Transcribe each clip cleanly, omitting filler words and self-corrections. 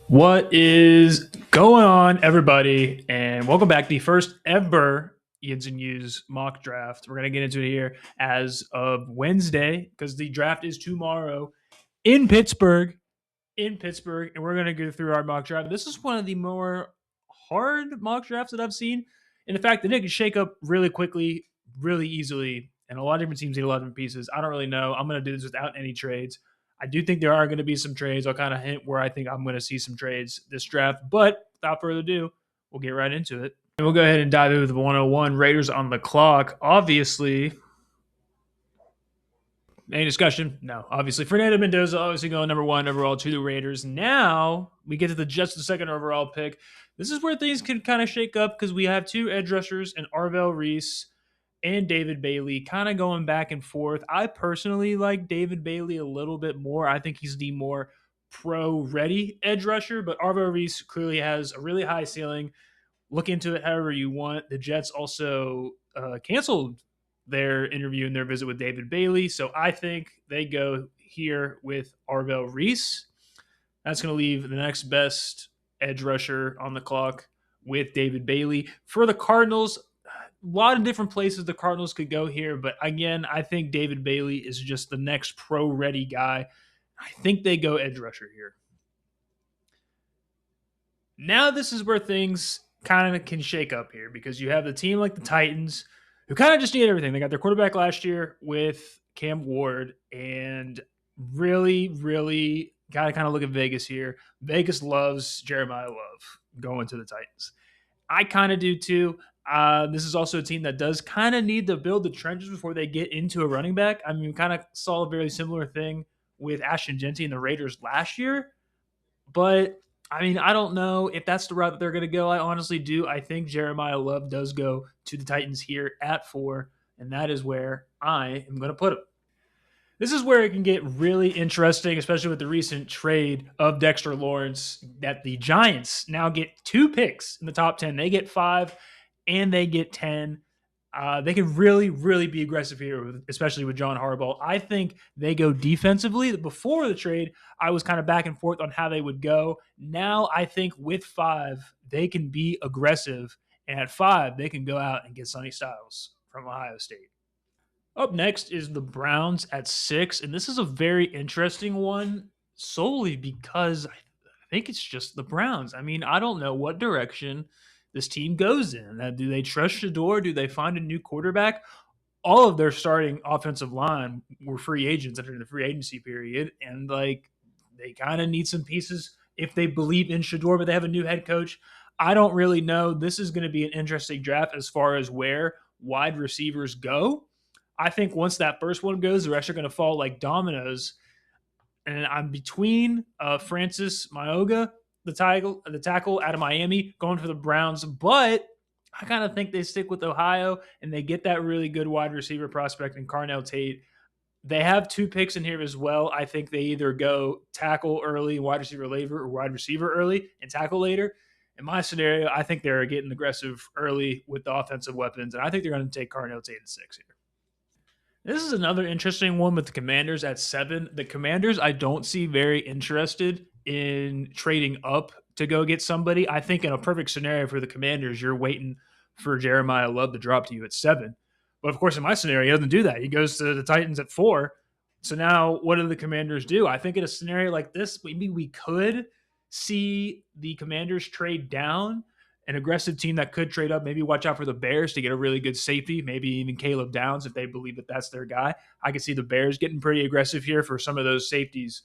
What is going on, everybody? And welcome back to the first ever Yinz and Youse mock draft. We're going to get into it here as of Wednesday because the draft is tomorrow in Pittsburgh. And we're going to go through our mock draft. This is one of the more hard mock drafts that I've seen. And the fact that it can shake up really quickly, really easily, and a lot of different teams need a lot of different pieces. I don't really know. I'm going to do this without any trades. I do think there are going to be some trades. I'll kind of hint where I think I'm going to see some trades this draft. But without further ado, we'll get right into it. And we'll go ahead and dive into the 101 Raiders on the clock. Obviously, any discussion? No. Obviously, Fernando Mendoza obviously going number one overall to the Raiders. Now we get to the second overall pick. This is where things can kind of shake up because we have two edge rushers and Arvell Reese and David Bailey kind of going back and forth. I personally like David Bailey a little bit more. I think he's the more pro-ready edge rusher, but Arvell Reese clearly has a really high ceiling. Look into it however you want. The Jets also canceled their interview and their visit with David Bailey. So I think they go here with Arvell Reese. That's going to leave the next best edge rusher on the clock with David Bailey. For the Cardinals, a lot of different places the Cardinals could go here. But again, I think David Bailey is just the next pro ready guy. I think they go edge rusher here. Now, this is where things kind of can shake up here because you have the team like the Titans who kind of just need everything. They got their quarterback last year with Cam Ward and really got to kind of look at Vegas here. Vegas loves Jeremiah Love going to the Titans. I kind of do too. This is also a team that does kind of need to build the trenches before they get into a running back. I mean, we kind of saw a very similar thing with Ashton Genty and the Raiders last year. But I mean, I don't know if that's the route that they're going to go. I honestly do. I think Jeremiah Love does go to the Titans here at 4, and that is where I am going to put him. This is where it can get really interesting, especially with the recent trade of Dexter Lawrence, that the Giants now get 2 picks in the top 10. They get 5 and they get 10. They can really be aggressive here, especially with John Harbaugh. I think they go defensively. Before the trade, I was kind of back and forth on how they would go. Now I think with 5, they can be aggressive. And at 5, they can go out and get Sonny Styles from Ohio State. Up next is the Browns at 6. And this is a very interesting one solely because I think it's just the Browns. I mean, I don't know what direction this team goes in. Do they trust Shador? Do they find a new quarterback? All of their starting offensive line were free agents under the free agency period, and like they kind of need some pieces if they believe in Shador, but they have a new head coach. I don't really know. This is going to be an interesting draft as far as where wide receivers go. I think once that first one goes, the rest are going to fall like dominoes. And I'm between Francis Mayoga, the tackle out of Miami, going for the Browns. But I kind of think they stick with Ohio and they get that really good wide receiver prospect in Carnell Tate. They have 2 picks in here as well. I think they either go tackle early, wide receiver later, or wide receiver early and tackle later. In my scenario, I think they're getting aggressive early with the offensive weapons, and I think they're going to take Carnell Tate at 6 here. This is another interesting one with the Commanders at 7. The Commanders, I don't see very interested in trading up to go get somebody. I think in a perfect scenario for the Commanders, you're waiting for Jeremiah Love to drop to you at 7. But of course, in my scenario, he doesn't do that. He goes to the Titans at 4. So now what do the Commanders do? I think in a scenario like this, maybe we could see the Commanders trade down, an aggressive team that could trade up. Maybe watch out for the Bears to get a really good safety, maybe even Caleb Downs if they believe that that's their guy. I could see the Bears getting pretty aggressive here for some of those safeties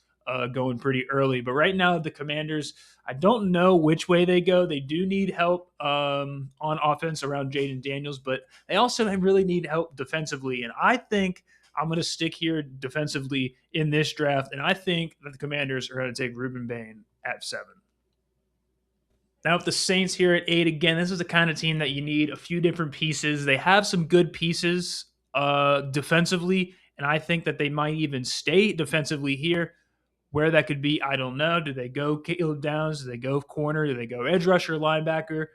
going pretty early. But right now, the Commanders, I don't know which way they go. They do need help on offense around Jaden Daniels, but they also really need help defensively. And I think I'm going to stick here defensively in this draft. And I think that the Commanders are going to take Ruben Bain at 7. Now, with the Saints here at 8, again, this is the kind of team that you need a few different pieces. They have some good pieces defensively, and I think that they might even stay defensively here. Where that could be, I don't know. Do they go Caleb Downs? Do they go corner? Do they go edge rusher, linebacker?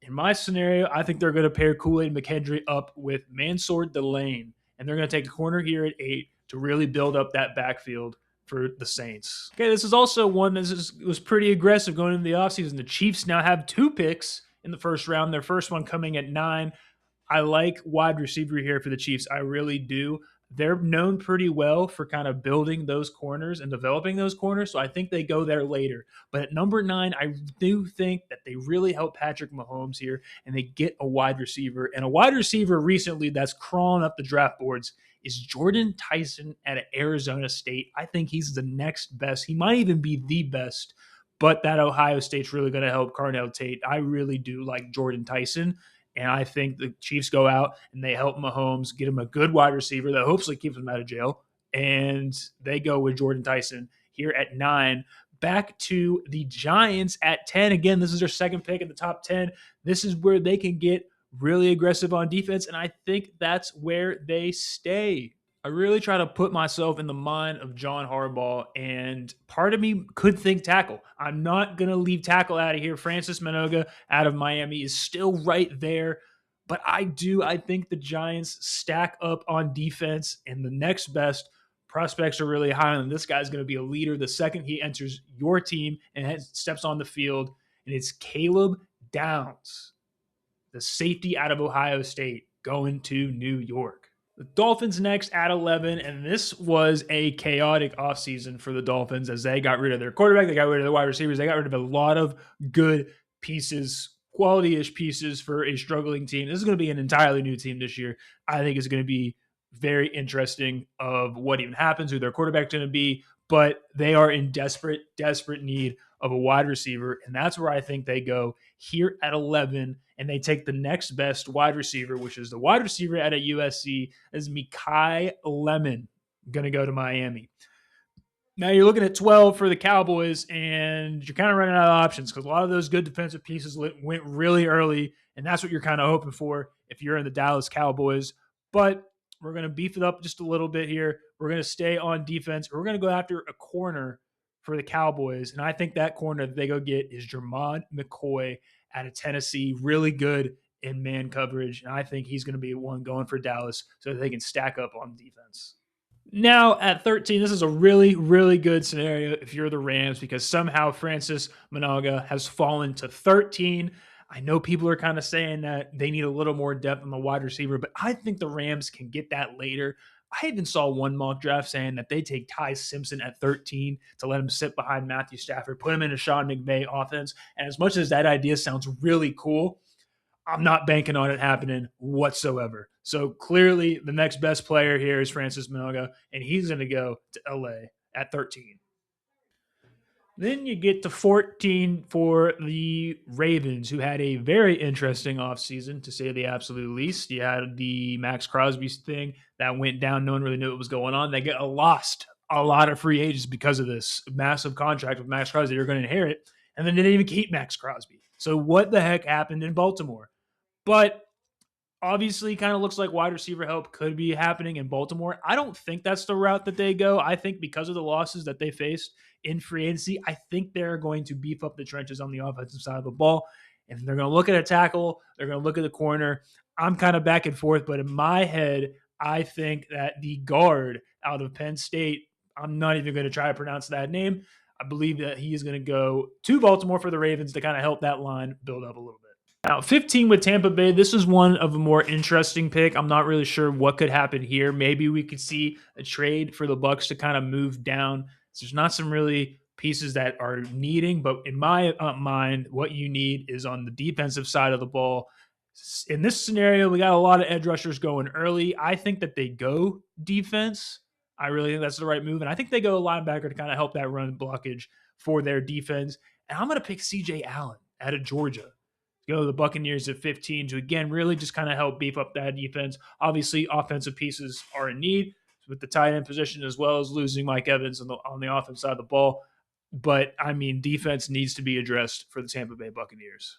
In my scenario, I think they're going to pair Kool-Aid McKendry up with Mansour Delane, and they're going to take a corner here at 8 to really build up that backfield for the Saints. Okay, this is also one that was pretty aggressive going into the offseason. The Chiefs now have 2 picks in the first round, their first one coming at 9. I like wide receiver here for the Chiefs. I really do. They're known pretty well for kind of building those corners and developing those corners. So I think they go there later. But at number 9, I do think that they really help Patrick Mahomes here and they get a wide receiver. And a wide receiver recently that's crawling up the draft boards is Jordan Tyson at Arizona State. I think he's the next best. He might even be the best. But that Ohio State's really going to help Carnell Tate. I really do like Jordan Tyson. And I think the Chiefs go out and they help Mahomes get him a good wide receiver that hopefully keeps him out of jail. And they go with Jordan Tyson here at 9. Back to the Giants at 10. Again, this is their second pick in the top 10. This is where they can get really aggressive on defense. And I think that's where they stay. I really try to put myself in the mind of John Harbaugh, and part of me could think tackle. I'm not going to leave tackle out of here. Francis Minoga out of Miami is still right there, but I think the Giants stack up on defense, and the next best prospects are really high on them. This guy's going to be a leader the second he enters your team and steps on the field, and it's Caleb Downs, the safety out of Ohio State, going to New York. The Dolphins next at 11, and this was a chaotic offseason for the Dolphins as they got rid of their quarterback, they got rid of their wide receivers, they got rid of a lot of good pieces, quality-ish pieces for a struggling team. This is going to be an entirely new team this year. I think it's going to be very interesting of what even happens, who their quarterback's going to be, but they are in desperate need of a wide receiver, and that's where I think they go here at 11, and they take the next best wide receiver, which is the wide receiver out of USC, is Mekhi Lemon, going to go to Miami. Now you're looking at 12 for the Cowboys, and you're kind of running out of options because a lot of those good defensive pieces went really early, and that's what you're kind of hoping for if you're in the Dallas Cowboys. But we're going to beef it up just a little bit here. We're going to stay on defense. We're going to go after a corner for the Cowboys, and I think that corner that they go get is Jermon McCoy out of Tennessee, really good in man coverage, and I think he's going to be one going for Dallas so that they can stack up on defense. Now at 13, this is a really, really good scenario if you're the Rams because somehow Francis Managa has fallen to 13. I know people are kind of saying that they need a little more depth on the wide receiver, but I think the Rams can get that later. I even saw one mock draft saying that they take Ty Simpson at 13 to let him sit behind Matthew Stafford, put him in a Sean McVay offense. And as much as that idea sounds really cool, I'm not banking on it happening whatsoever. So clearly the next best player here is Francis Minoga, and he's going to go to LA at 13. Then you get to 14 for the Ravens, who had a very interesting offseason, to say the absolute least. You had the Max Crosby thing that went down. No one really knew what was going on. They lost a lot of free agents because of this massive contract with Max Crosby they're going to inherit, and then they didn't even keep Max Crosby. So what the heck happened in Baltimore? But obviously kind of looks like wide receiver help could be happening in Baltimore. I don't think that's the route that they go. I think because of the losses that they faced in free agency, I think they're going to beef up the trenches on the offensive side of the ball. And they're going to look at a tackle, they're going to look at the corner. I'm kind of back and forth, but in my head, I think that the guard out of Penn State, I'm not even going to try to pronounce that name. I believe that he is going to go to Baltimore for the Ravens to kind of help that line build up a little bit. Now, 15 with Tampa Bay. This is one of a more interesting pick. I'm not really sure what could happen here. Maybe we could see a trade for the Bucs to kind of move down. So there's not some really pieces that are needing, but in my mind, what you need is on the defensive side of the ball. In this scenario, we got a lot of edge rushers going early. I think that they go defense. I really think that's the right move. And I think they go linebacker to kind of help that run blockage for their defense. And I'm going to pick CJ Allen out of Georgia. Go to the Buccaneers at 15 to, again, really just kind of help beef up that defense. Obviously, offensive pieces are in need with the tight end position as well as losing Mike Evans on the offense side of the ball. But, I mean, defense needs to be addressed for the Tampa Bay Buccaneers.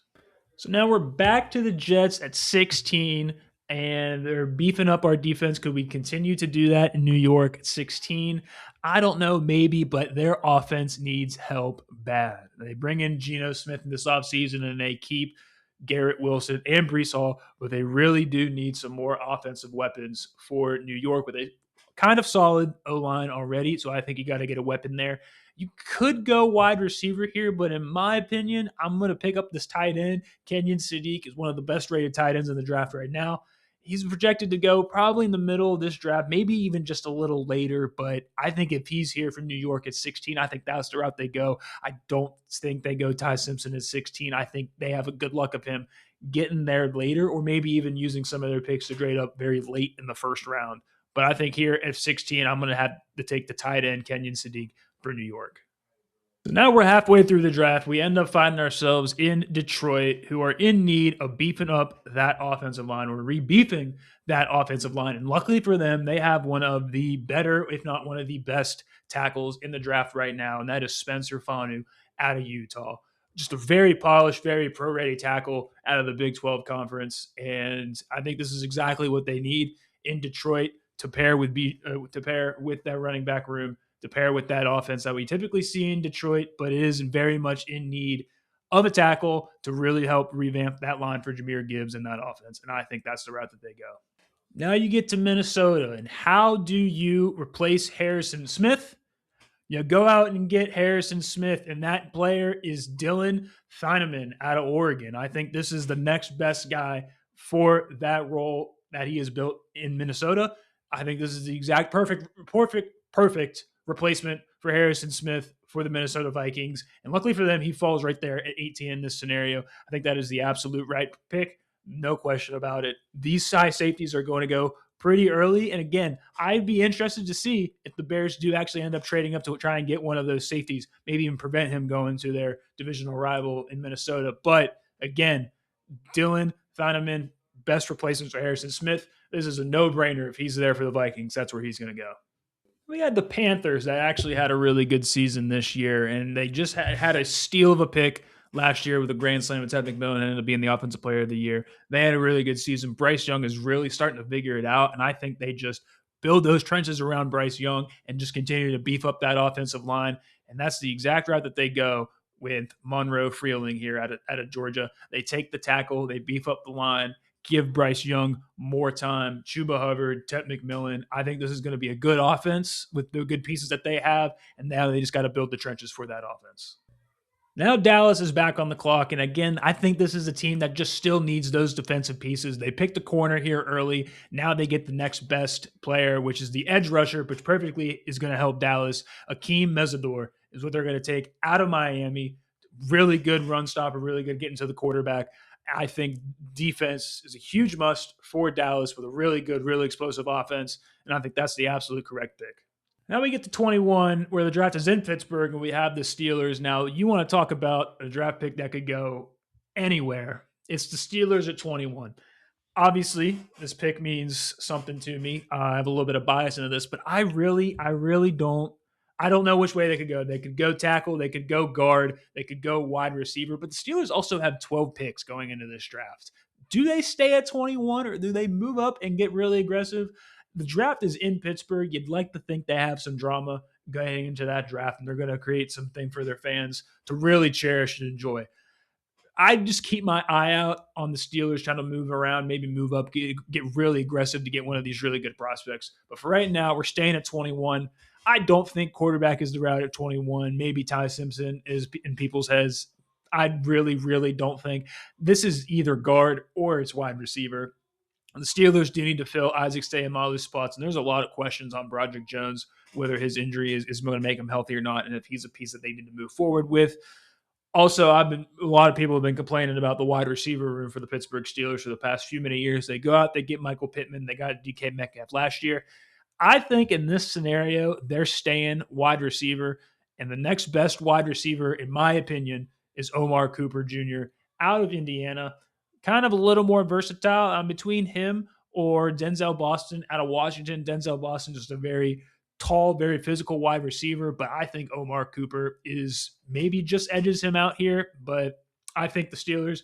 So now we're back to the Jets at 16, and they're beefing up our defense. Could we continue to do that in New York at 16? I don't know, maybe, but their offense needs help bad. They bring in Geno Smith in this offseason, and they keep Garrett Wilson and Breece Hall, but they really do need some more offensive weapons for New York with a kind of solid O line already, so I think you got to get a weapon there. You could go wide receiver here, but in my opinion, I'm going to pick up this tight end. Kenyon Sadiq is one of the best rated tight ends in the draft right now. He's projected to go probably in the middle of this draft, maybe even just a little later. But I think if he's here from New York at 16, I think that's the route they go. I don't think they go Ty Simpson at 16. I think they have a good luck of him getting there later, or maybe even using some of their picks to grade up very late in the first round. But I think here at 16, I'm going to have to take the tight end, Kenyon Sadiq, for New York. So now we're halfway through the draft. We end up finding ourselves in Detroit, who are in need of beefing up that offensive line. We're re-beefing that offensive line. And luckily for them, they have one of the better, if not one of the best tackles in the draft right now, and that is Spencer Fanu out of Utah. Just a very polished, very pro-ready tackle out of the Big 12 conference. And I think this is exactly what they need in Detroit to pair with their running back room, to pair with that offense that we typically see in Detroit, but it is very much in need of a tackle to really help revamp that line for Jahmyr Gibbs in that offense. And I think that's the route that they go. Now you get to Minnesota, and how do you replace Harrison Smith? You go out and get Harrison Smith, and that player is Dylan Thieneman out of Oregon. I think this is the next best guy for that role that he has built in Minnesota. I think this is the exact perfect replacement for Harrison Smith for the Minnesota Vikings. And luckily for them, he falls right there at 18 in this scenario. I think that is the absolute right pick. No question about it. These size safeties are going to go pretty early. And again, I'd be interested to see if the Bears do actually end up trading up to try and get one of those safeties, maybe even prevent him going to their divisional rival in Minnesota. But again, Dylan Thieneman, best replacement for Harrison Smith. This is a no-brainer. If he's there for the Vikings, that's where he's going to go. We had the Panthers that actually had a really good season this year, and they just had a steal of a pick last year with a grand slam with Ted McMillan and ended up being the offensive player of the year. They had a really good season. Bryce Young is really starting to figure it out, and I think they just build those trenches around Bryce Young and just continue to beef up that offensive line, and that's the exact route that they go with Monroe Freeling here out of Georgia. They take the tackle, they beef up the line, give Bryce Young more time. Chuba Hubbard, Ted McMillan. I think this is going to be a good offense with the good pieces that they have, and now they just got to build the trenches for that offense. Now Dallas is back on the clock, and again, I think this is a team that just still needs those defensive pieces. They picked a corner here early. Now they get the next best player, which is the edge rusher, which perfectly is going to help Dallas. Akeem Mesidor is what they're going to take out of Miami. Really good run stopper, really good getting to the quarterback. I think defense is a huge must for Dallas with a really good, really explosive offense, and I think that's the absolute correct pick. Now we get to 21, where the draft is in Pittsburgh, and we have the Steelers. Now, you want to talk about a draft pick that could go anywhere. It's the Steelers at 21. Obviously, this pick means something to me. I have a little bit of bias into this, but I really don't. I don't know which way they could go. They could go tackle, they could go guard, they could go wide receiver, but the Steelers also have 12 picks going into this draft. Do they stay at 21 or do they move up and get really aggressive? The draft is in Pittsburgh. You'd like to think they have some drama going into that draft, and they're going to create something for their fans to really cherish and enjoy. I just keep my eye out on the Steelers trying to move around, maybe move up, get really aggressive to get one of these really good prospects. But for right now, we're staying at 21. I don't think quarterback is the route at 21. Maybe Ty Simpson is in people's heads. I really don't think. This is either guard or it's wide receiver. The Steelers do need to fill Isaac Seumalo's spots, and there's a lot of questions on Broderick Jones, whether his injury is going to make him healthy or not, and if he's a piece that they need to move forward with. Also, a lot of people have been complaining about the wide receiver room for the Pittsburgh Steelers for the past few many years. They go out, they get Michael Pittman, they got DK Metcalf last year. I think in this scenario, they're staying wide receiver, and the next best wide receiver, in my opinion, is Omar Cooper Jr. out of Indiana. Kind of a little more versatile between him or Denzel Boston out of Washington. Denzel Boston just a very tall, very physical wide receiver, but I think Omar Cooper is maybe just edges him out here. But I think the Steelers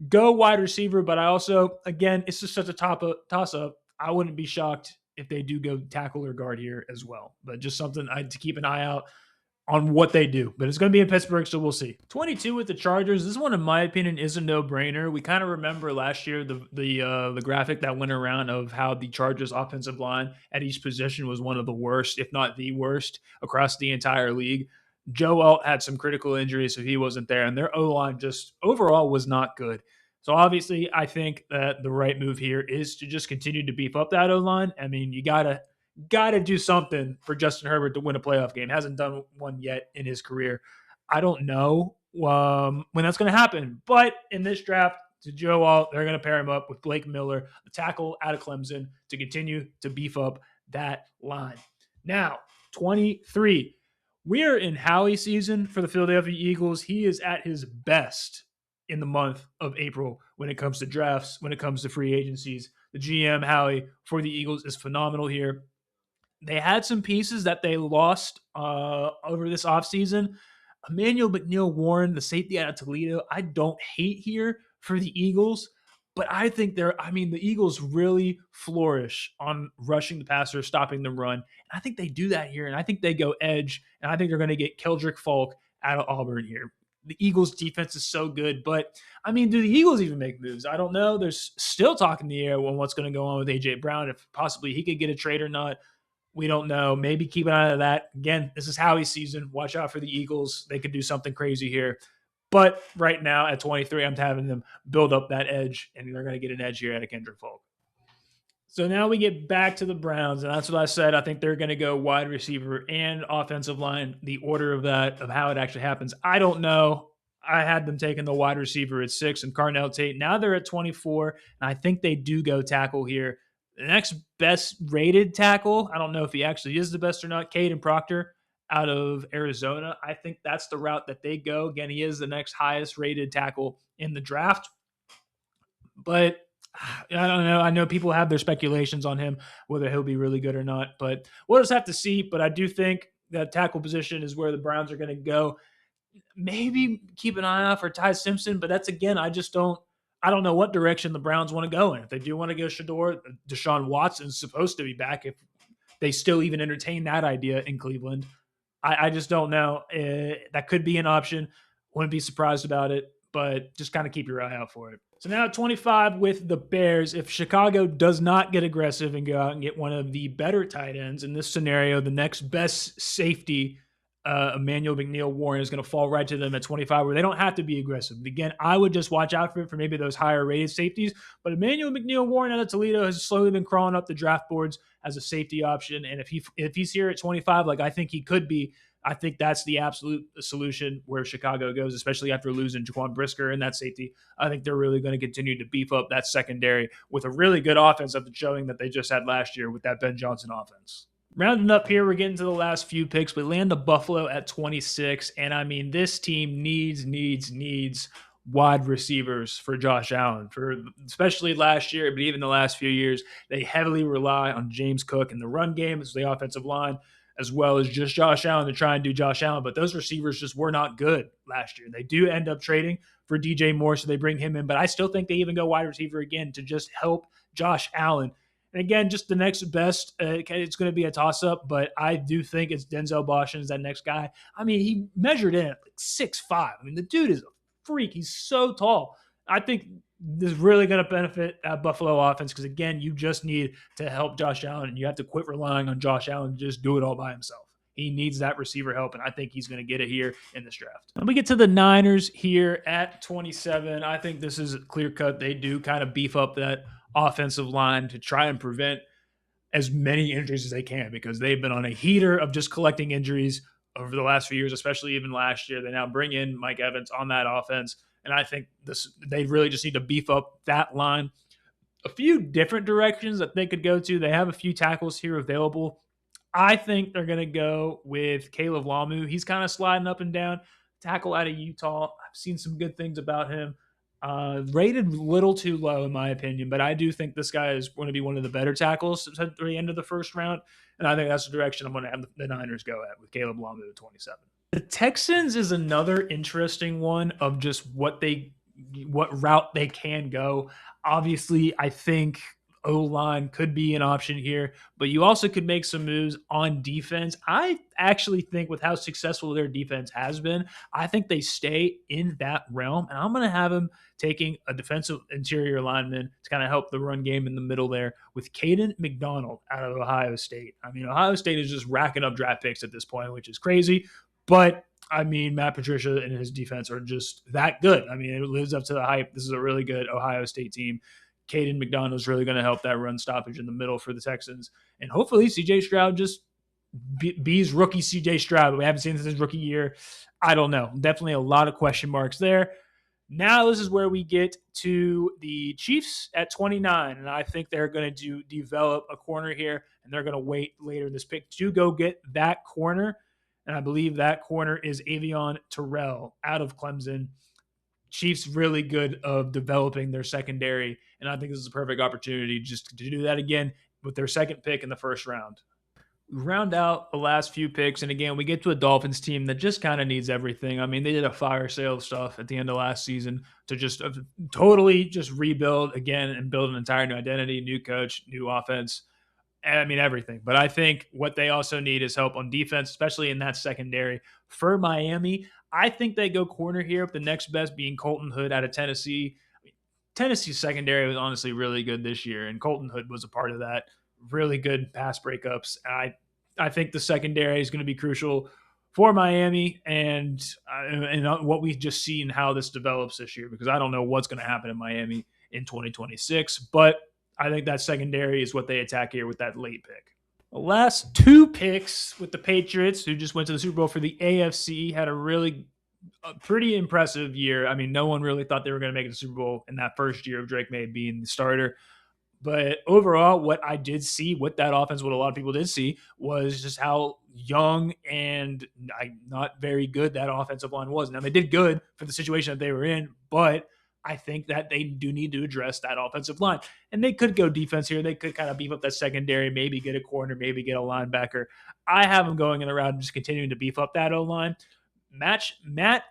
go wide receiver, but I also, again, it's just such a toss-up. I wouldn't be shocked if they do go tackle or guard here as well. But just something to keep an eye out. on what they do, but it's going to be in Pittsburgh, so we'll see. 22 with the Chargers. This one, in my opinion, is a no-brainer. We kind of remember last year the graphic that went around of how the Chargers offensive line at each position was one of the worst, if not the worst, across the entire league. Joe Alt had some critical injuries, so he wasn't there, and their O-line just overall was not good. So obviously, I think that the right move here is to just continue to beef up that O-line. I mean, you gotta do something for Justin Herbert to win a playoff game. Hasn't done one yet in his career. I don't know when that's going to happen, but in this draft, to Joe Alt, they're going to pair him up with Blake Miller, the tackle out of Clemson, to continue to beef up that line. Now, 23. We are in Howie season for the Philadelphia Eagles. He is at his best in the month of April when it comes to drafts, when it comes to free agencies. The GM, Howie, for the Eagles is phenomenal here. They had some pieces that they lost over this offseason. Emmanuel McNeil-Warren, the safety out of Toledo, I don't hate here for the Eagles, but I think the Eagles really flourish on rushing the passer, stopping the run. And I think they do that here, and I think they go edge, and I think they're going to get Keldrick Falk out of Auburn here. The Eagles' defense is so good, but I mean, do the Eagles even make moves? I don't know. There's still talk in the air on what's going to go on with A.J. Brown, if possibly he could get a trade or not. We don't know. Maybe keep an eye on that. Again, this is Howie's season. Watch out for the Eagles. They could do something crazy here. But right now at 23, I'm having them build up that edge, and they're going to get an edge here at a Kendrick Falk. So now we get back to the Browns, and that's what I said. I think they're going to go wide receiver and offensive line. The order of that, of how it actually happens, I don't know. I had them taking the wide receiver at 6 and Carnell Tate. Now they're at 24, and I think they do go tackle here. The next best rated tackle, I don't know if he actually is the best or not, Caden Proctor out of Arizona. I think that's the route that they go. Again, he is the next highest rated tackle in the draft. But I don't know. I know people have their speculations on him, whether he'll be really good or not. But we'll just have to see. But I do think that tackle position is where the Browns are going to go. Maybe keep an eye out for Ty Simpson, but that's, again, I don't know what direction the Browns want to go in. If they do want to go Shador, Deshaun Watson's supposed to be back. If they still even entertain that idea in Cleveland, I just don't know. That could be an option. Wouldn't be surprised about it, but just kind of keep your eye out for it. So now at 25 with the Bears, if Chicago does not get aggressive and go out and get one of the better tight ends, in this scenario, the next best safety, Emmanuel McNeil-Warren, is going to fall right to them at 25, where they don't have to be aggressive. Again, I would just watch out for maybe those higher rated safeties. But Emmanuel McNeil-Warren out of Toledo has slowly been crawling up the draft boards as a safety option. And if he's here at 25, like I think he could be, I think that's the absolute solution where Chicago goes, especially after losing Jaquan Brisker and that safety. I think they're really going to continue to beef up that secondary with a really good offense after showing that they just had last year with that Ben Johnson offense. Rounding up here, we're getting to the last few picks. We land the Buffalo at 26, and I mean, this team needs wide receivers for Josh Allen. For especially last year, but even the last few years, they heavily rely on James Cook in the run game as the offensive line, as well as just Josh Allen to try and do Josh Allen. But those receivers just were not good last year. They do end up trading for DJ Moore, so they bring him in. But I still think they even go wide receiver again to just help Josh Allen. And again, just the next best, it's going to be a toss-up, but I do think it's Denzel Washington is that next guy. I mean, he measured in at like 6'5". I mean, the dude is a freak. He's so tall. I think this is really going to benefit that Buffalo offense because, again, you just need to help Josh Allen, and you have to quit relying on Josh Allen to just do it all by himself. He needs that receiver help, and I think he's going to get it here in this draft. When we get to the Niners here at 27, I think this is clear-cut. They do kind of beef up that offensive line to try and prevent as many injuries as they can because they've been on a heater of just collecting injuries over the last few years, especially even last year. They now bring in Mike Evans on that offense, and I think they really just need to beef up that line. A few different directions that they could go to. They have a few tackles here available. I think they're going to go with Caleb Lamu. He's kind of sliding up and down. Tackle out of Utah. I've seen some good things about him. Rated a little too low, in my opinion, but I do think this guy is going to be one of the better tackles at the end of the first round, and I think that's the direction I'm going to have the Niners go at with Caleb Lamu at 27. The Texans is another interesting one of just what route they can go. Obviously, I think O-line could be an option here, but you also could make some moves on defense. I actually think with how successful their defense has been, I think they stay in that realm, and I'm going to have them taking a defensive interior lineman to kind of help the run game in the middle there with Caden McDonald out of Ohio State. I mean, Ohio State is just racking up draft picks at this point, which is crazy, but I mean, Matt Patricia and his defense are just that good. I mean, it lives up to the hype. This is a really good Ohio State team. Caden McDonald is really going to help that run stoppage in the middle for the Texans. And hopefully CJ Stroud just bees rookie CJ Stroud. We haven't seen this his rookie year. I don't know. Definitely a lot of question marks there. Now this is where we get to the Chiefs at 29, and I think they're going to develop a corner here, and they're going to wait later in this pick to go get that corner. And I believe that corner is Avion Terrell out of Clemson. Chiefs really good of developing their secondary, and I think this is a perfect opportunity just to do that again with their second pick in the first round. We round out the last few picks, and again, we get to a Dolphins team that just kind of needs everything. I mean, they did a fire sale of stuff at the end of last season to just totally just rebuild again and build an entire new identity, new coach, new offense. I mean, everything. But I think what they also need is help on defense, especially in that secondary. For Miami, I think they go corner here, with the next best being Colton Hood out of Tennessee. Tennessee's secondary was honestly really good this year, and Colton Hood was a part of that. Really good pass breakups. I think the secondary is going to be crucial for Miami and what we just see and how this develops this year, because I don't know what's going to happen in Miami in 2026, but I think that secondary is what they attack here with that late pick. The last two picks with the Patriots, who just went to the Super Bowl for the AFC, had a pretty impressive year. I mean, no one really thought they were going to make it to the Super Bowl in that first year of Drake May being the starter. But overall, what I did see with that offense, what a lot of people did see, was just how young and not very good that offensive line was. Now, they did good for the situation that they were in, but I think that they do need to address that offensive line. And they could go defense here. They could kind of beef up that secondary, maybe get a corner, maybe get a linebacker. I have them going in the round, just continuing to beef up that O-line. Matt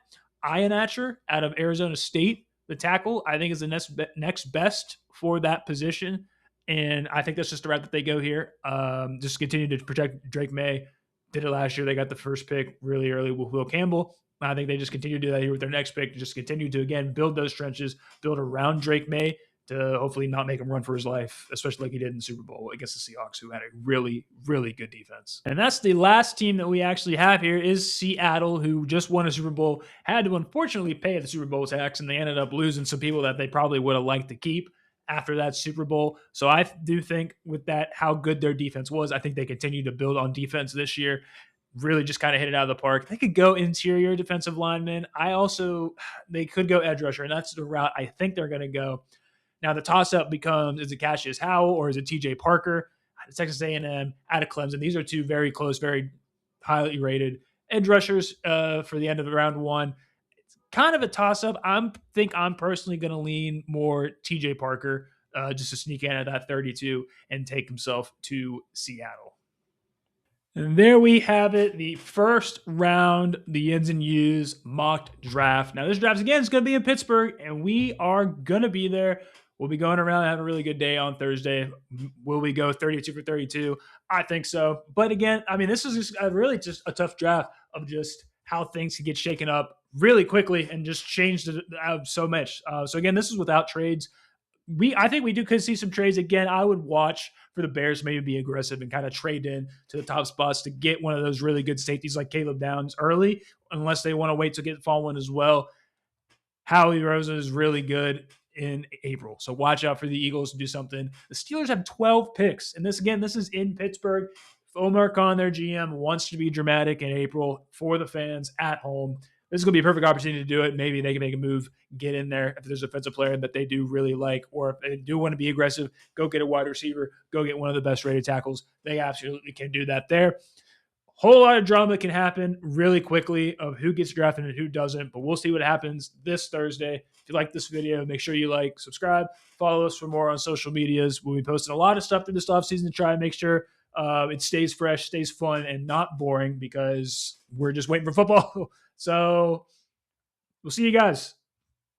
Ionacher out of Arizona State, the tackle, I think is the next best for that position. And I think that's just the route that they go here. Just continue to protect Drake May. Did it last year. They got the first pick really early with Will Campbell. I think they just continue to do that here with their next pick. Just continue to, again, build those trenches, build around Drake May to hopefully not make him run for his life, especially like he did in the Super Bowl against the Seahawks, who had a really, really good defense. And that's the last team that we actually have here is Seattle, who just won a Super Bowl, had to unfortunately pay the Super Bowl tax, and they ended up losing some people that they probably would have liked to keep after that Super Bowl. So I do think with that, how good their defense was, I think they continue to build on defense this year. Really just kind of hit it out of the park. They could go interior defensive lineman. They could go edge rusher, and that's the route I think they're going to go. Now the toss-up becomes, is it Cassius Howell or is it TJ Parker? Texas A&M, out of Clemson. These are two very close, very highly rated edge rushers for the end of round one. It's kind of a toss-up. I think I'm personally going to lean more TJ Parker just to sneak in at that 32 and take himself to Seattle. And there we have it, the first round, the Yinz and Youse mocked draft. Now, this draft, again, is going to be in Pittsburgh, and we are going to be there. We'll be going around and have a really good day on Thursday. Will we go 32 for 32? I think so. But again, I mean, this is just a tough draft of just how things can get shaken up really quickly and just change so much. So again, this is without trades. I think we could see some trades again. I would watch for the Bears maybe be aggressive and kind of trade in to the top spots to get one of those really good safeties like Caleb Downs early, unless they want to wait to get fall one as well. Howie Rosen is really good in April, so watch out for the Eagles to do something. The Steelers have 12 picks, and this is in Pittsburgh. Omar Khan, their GM, wants to be dramatic in April for the fans at home. This is going to be a perfect opportunity to do it. Maybe they can make a move, get in there. If there's a defensive player that they do really like, or if they do want to be aggressive, go get a wide receiver, go get one of the best rated tackles. They absolutely can do that there. Whole lot of drama can happen really quickly of who gets drafted and who doesn't, but we'll see what happens this Thursday. If you like this video, make sure you like, subscribe, follow us for more on social medias. We'll be posting a lot of stuff through this offseason to try and make sure it stays fresh, stays fun, and not boring, because we're just waiting for football. So we'll see you guys.